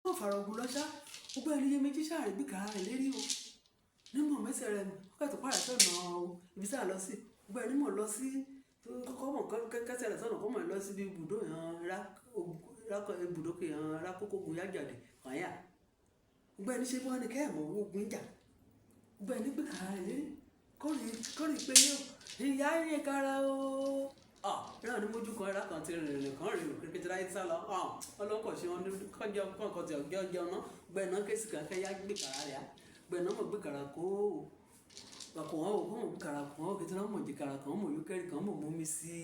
wọ́n fara ogun lọ́ṣá gbogbo ẹni yé méjì ṣáà rí bí kàrá rẹ̀ lérí o nímọ̀ mẹ́sẹ̀ rẹ̀ ọkọ̀ tó pààrọ̀ sọ̀nà o ibi sáà lọ sí gbogbo ẹni mọ̀ lọ sí kọ́kọ́ mọ̀ kẹ́sẹ̀ rẹ̀ sọ̀nà kọ́ mọ̀ lọ sí ibi ibùdó ibùdókè rákókògùn yájàdé kànyà gbogbo ẹni ṣe wọ́n ni kẹ́ ẹ̀ mọ̀ ogun ìjà gbogbo ẹni bí kàrá rẹ̀ lérí kórì pé yóò ìyá yẹn kára o náà ní mójú kan ẹ̀rá kan ti rìnrìn kan rìn òkè kékeré ayé sálọ ọlọ́kọ̀ ṣe wọn kọjá kọ̀ọ̀kan tí ọjọ́ ọjọ́ náà gbẹ̀nà kéésì kankan yá gbé kàrá rẹ̀ á gbẹ̀nà mọ̀ gbé kàrá kó bàkọ̀ wọn ò kọ́ mọ̀ gbé kàrá kan ó kékeré mọ̀ jẹ kàrá kan mọ̀ yóò kẹ́rì kan mọ̀ mú mi sí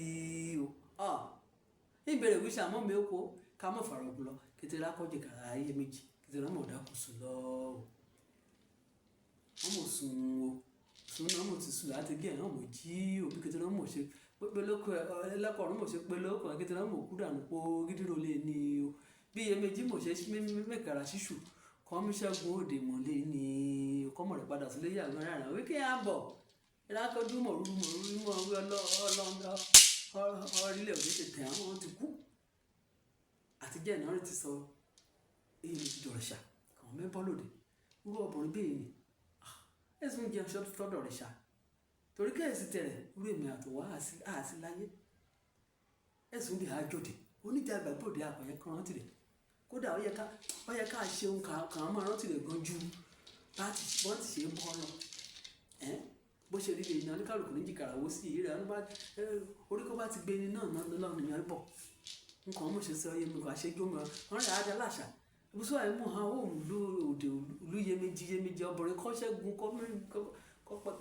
o ìbẹ̀rẹ̀ wíṣà mọ̀ mi ó kó ká mọ̀ fara ogun lọ kékeré akọ́jẹ kàrá ayé méjì kékeré mọ̀ dákun sùn lọ wọ́n mọ̀ sùn o sùn náà mọ̀ ti sùn láti gé ẹ̀ náà mọ̀ jí òbí kékeré mọ̀ ṣe pé lóko ẹlẹ́kọ̀ọ́rùn mọ̀ ṣe pé lóko kékeré mọ̀ kú dànù pé gídírò lè ní o bí iyèméjì mọ̀ ṣe mẹ́kàrà ṣíṣù kọ́míṣẹ́gun òde mọ̀lẹ́ ní kọ́mọ̀ rẹ̀ padà sílé yàgbọ́n rárá wíkẹ́ àbọ̀ ìrákọ́jú mọ̀rúurú mọ̀ wí ọlọ́ọ̀lọ́ orílẹ̀ òde ṣe tẹ̀ àwọn ti kú àtijọ́ ìnáwó ti sọ èyí ni ti dọ̀rẹ̀ṣà kàn mẹ́bọ́ lòdì wúrú ọ̀bùnrin bẹ́ẹ̀ ni ẹ̀sùn jẹun ṣọ́ dọ̀rẹ̀ṣà torí kẹ́ẹ̀sì tẹ̀rẹ̀ wúrú èmi àtọ̀wá àti láyé ẹ̀sùn bí àjòdì oníjà gbàgbọ́dẹ àpẹyẹ kan rántí rẹ̀ kódà ó yẹ ká ṣeun kàn máa rántí rẹ̀ gan ju bọ́n ti ṣe ń bọ́ lọ bó ṣe rí lèyìn oníkàlùkù ní jìkàrà owó sí ìrẹ́ orí kó bá ti gbé ni náà lọ́nà ìyàn bọ̀ nǹkan mọ̀ ṣe sọ yẹmi kò àṣejù mọ́ wọn rẹ̀ á dá láṣà ibùsọ̀ àìmọ̀ ha ó lù òde ìlú yẹmẹjì ọbọ̀rin kọ́ṣẹ́gun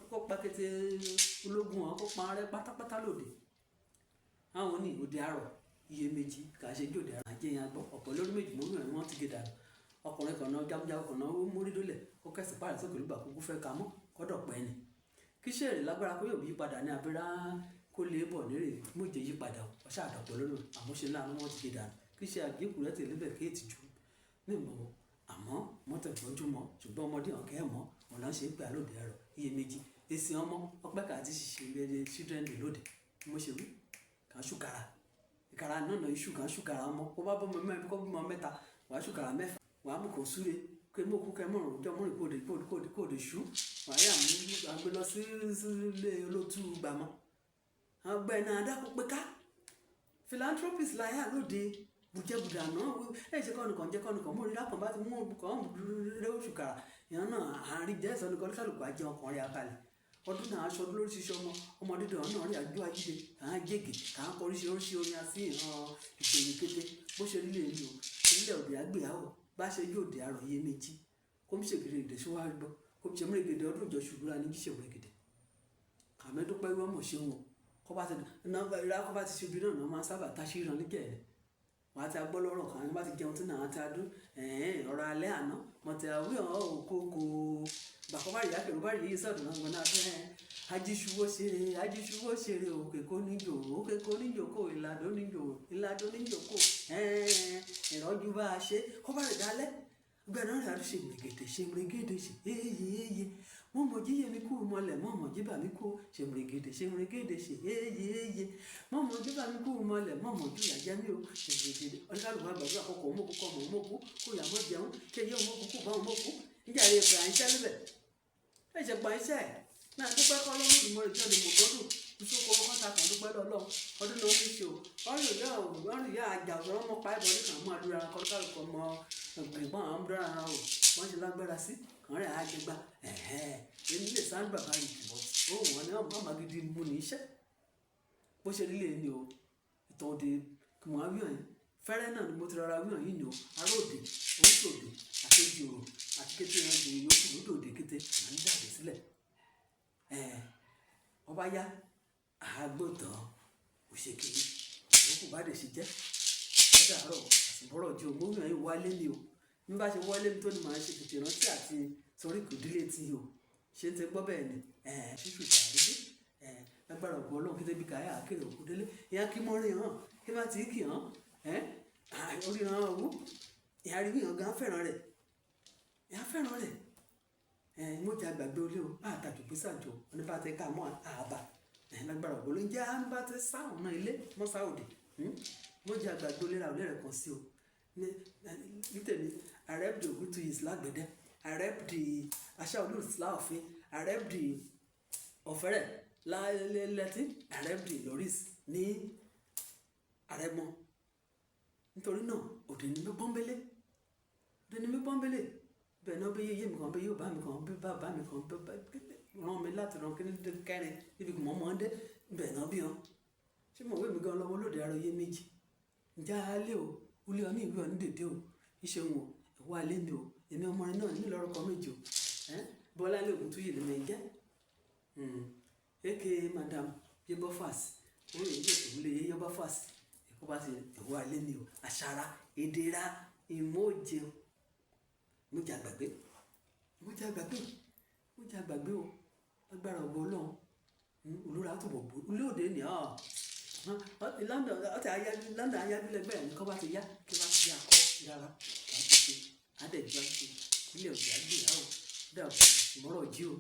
kọ́ pàkété ológun ọ̀ kó pa rẹ pátápátá lòdì àwọn ní òde àrọ̀ iyèméjì kà ṣe jòdè àrà jẹyàn gbọ́ ọ̀pọ̀ lórí méjì mú rẹ̀ wọ́n ti gé dànù ọkùnrin kan náà jábújábú kan náà ó mórí dólẹ̀ ó kẹsì pààrọ̀ sókè lùgbà kúkú fẹ́ ka mọ́ kọ́dọ̀ pẹ́ ni kí ṣe èrè lágbára kó yóò bí yípadà ní abẹ́rẹ́ kó lè bọ̀ nírè mú ìjẹ́ yípadà ọ̀ṣà àdàpọ̀ lónìí àmúṣe láàánú wọ́n ti gé dànù kí ṣe àgékù rẹ̀ tẹ̀lé bẹ̀ kéètì jù mímọ́ àmọ́ mọ́tẹ̀gbọ́njú mọ́ ṣùgbọ́n ọmọdé ọ̀kẹ́ mọ́ ọ̀nà ṣe é pé àlòdì ẹ̀rọ iyèméjì èsì ọmọ ọpẹ́ka àti ṣiṣẹ́ ìrẹ́lẹ̀ children day lóde mo ṣe wí kà ṣùkàrà ìkàrà náà iṣu kà ṣùkàrà ọmọ kó bá bọ́mọ mẹ́rin kó bímọ mẹ́ta wàá ṣùkàrà mẹ́fà wàá mú kó súre kó mú òkú kẹmọ́rùn ọjọ́ mọ́rin kóòdè ṣú wàá yà mú àgbẹ̀ lọ sí ilé olótú gbàmọ́ àgbẹ̀ náà adákó pé ká philanthropist láyà lóde bùjẹ́bùdà náà ṣe kọ́nìkan jẹ́ kọ́nìkan mú orílẹ̀ kan bá ti mú kàn lé oṣù kàrà ìyẹn náà àárín jẹ́ ìsọ̀nù kọ́lùkù àjẹ ọkùnrin abalẹ̀ ọdún náà aṣọ ọdún lóríṣiríṣi ọmọdé dọ̀rọ̀ náà rí àjọ ajíde kàn án jègè kàn án kọ oríṣiríṣi orin àti ìran ìpèyè kété bó ṣe rí lè ní o ìpínlẹ̀ òde àgbéyàwó bá ṣe yóò dé àrọ̀ yé méjì kó ń ṣègèrè èdè síwájú gbọ́ kó ń ṣe mérégèdè ọdún ìjọ ṣùgbọ́n ní jíṣẹ́ mérégèdè kàmẹ́dúpẹ́ wọ́n mọ̀ ṣe wọn kó bá ti ṣe ibi náà máa sábà tá ṣíran níjẹ̀rẹ̀ wọ́n á ti agbọ́ lọ́rọ̀ kan wọ́n bá ti jẹun tí náà ti adún ọ̀rọ̀ alẹ́ àná mọ̀tẹ́ àwí òkòkò bàkọ́ bá rí akẹ́rù bá rí yìí sọ̀dọ̀ náà gbọ́n náà fẹ́ ajíṣuwó ṣeré òkèkó níjò kó ìlàdó níjò kó ìrọ́jú bá a ṣe kọ́ bá rí dálẹ́ gbẹ̀rẹ̀ rẹ̀ àdúṣe mèrègèdè ṣe éyè mo mọ̀ jíyẹ mi kú mọ́lẹ̀ mọ́ mọ̀ jíbà mi kú ṣe mèrègèdè ṣe éyè mọ́ mọ̀ jíbà mi kú mọ́lẹ̀ mọ́ mọ̀ jù yàjẹ́ mi ò ṣe mèrègèdè ọ̀nìkàlùkù àgbàdo àkọ́kọ́ ọmọkú kọ́ ọmọ ọmọkú kó yà mọ́ jẹun kéye ọmọkú kó bá ọmọkú níjà rẹ̀ pè àìṣẹ́ níbẹ̀ ẹ̀ ṣe pa iṣẹ́ náà dúpẹ́ kọ́ lọ́wọ́ ìmọ̀ràn ìjọba ìmọ̀gbọ́dún ìṣòkò ọkọ̀ ta kàn dúpẹ́ lọ́lọ́ ọdún náà ní ṣe o ọ̀rùn ìyá àjà ọ̀rọ̀ ọmọ pa ẹ̀bọ̀ nìkan mọ́ àdúrà kọ́lùkàlùkù ọmọ ẹ̀gbọ́n àwọn ọmọdé ara o wọ́n ṣe lágbára sí kàn rẹ̀ àjẹgbá èmi lè sáré bàbá rẹ̀ jùlọ òun wọn ni wọ́n máa gidi mú ní iṣẹ́ bó ṣe líle ni o ìtàn òde kí wọ́n á wíwọ̀n yẹn fẹ́rẹ́ náà ni mo ti rọra wíwọ̀n yìí ni o ará òde oríṣòde àkejì òrò àti kété ẹranko yòókù lódò òde kété à ń jáde sílẹ̀ ọba yá àgbọ̀tàn òṣèkiri òkú bá dẹ̀ ṣe jẹ́ ọ̀dà àárọ̀ àtìbọ́rọ̀ jẹ́ òmùmí ẹ̀yìn wálé ni o bí bá ṣe wálé ní tó ní màá ṣe tètè rántí àti sọrí kò dílé tí o ṣe ń tẹ gbọ́ bẹ́ẹ̀ ni ṣíṣù ìṣàdédé lágbára ògùn ọlọ́run kí débi káyà àkèrè òkú délé ìyá kí mọ́rin hàn kí má ti kì hàn orí hàn owó ìyá rí bí hàn gan fẹ́ràn rẹ̀ ìyá fẹ́ràn rẹ̀ ìmọ̀jà àgbàdo olé o bá àtàjù pé sàjò ní bá tẹ ká mọ́ àbá lágbára ògùn ló ń jẹ́ àánú bá tẹ sáwọn náà ilé mọ́sáòdì ìmọ̀jà àgbàdo olé ra òlé rẹ̀ kan sí o ní tèmi ara rep the Ogutuyi Lágbẹ̀dẹ, I rep the Aṣáolú Láàfin, I rep the Ọ̀fẹ́rẹ̀ Lẹ́tí, I rep the Loris ní Àrẹ̀mọ. Nítorí náà òde ni mi pọ́nbélé, òde ni mi pọ́nbélé. Bẹ́ẹ̀ náà bí yéyé mi kan bí yóò bá mi kan bí bàbá mi kan rán mi láti rán kíní kẹrin níbi kò mọ́ mọ́ dé bẹ́ẹ̀ náà bí wọn. Ṣé mo wé mi gan lọ́wọ́ lóde Àròyé méjì? Ǹjẹ́ alẹ́ o, olè ọ ní ìwé ọ̀ní dèdè o, iṣẹ́ wọn ẹ̀wọ́ alẹ́ mi o, èmi ọmọ rẹ náà nílò orúkọ méjì o. Bọ́láńlé Ògúntúyì lè mẹ́ jẹ́. Eke madam Yebofas, ó yẹ kí òun lè yé Yebofas. Ẹ̀kọ́ bá ti ẹ̀wọ́ alẹ́ mi o, àṣàrà, èdèrà, ìmọ̀ọ́jẹ o. Mo jà gbàgbé o, agbára ọgbọ Ọlọ́run, olúra tó bọ̀ bó, olóòdè ni London ayábílẹ̀gbẹ́ ẹ̀ ní kọ́ bá ti yá kí wá ti yá kọ́ yára láti ṣe àdẹ̀gbà ṣe ilé ọ̀gbẹ́ àgbè àwọ̀ dàbọ̀ ìmọ̀ràn jí o.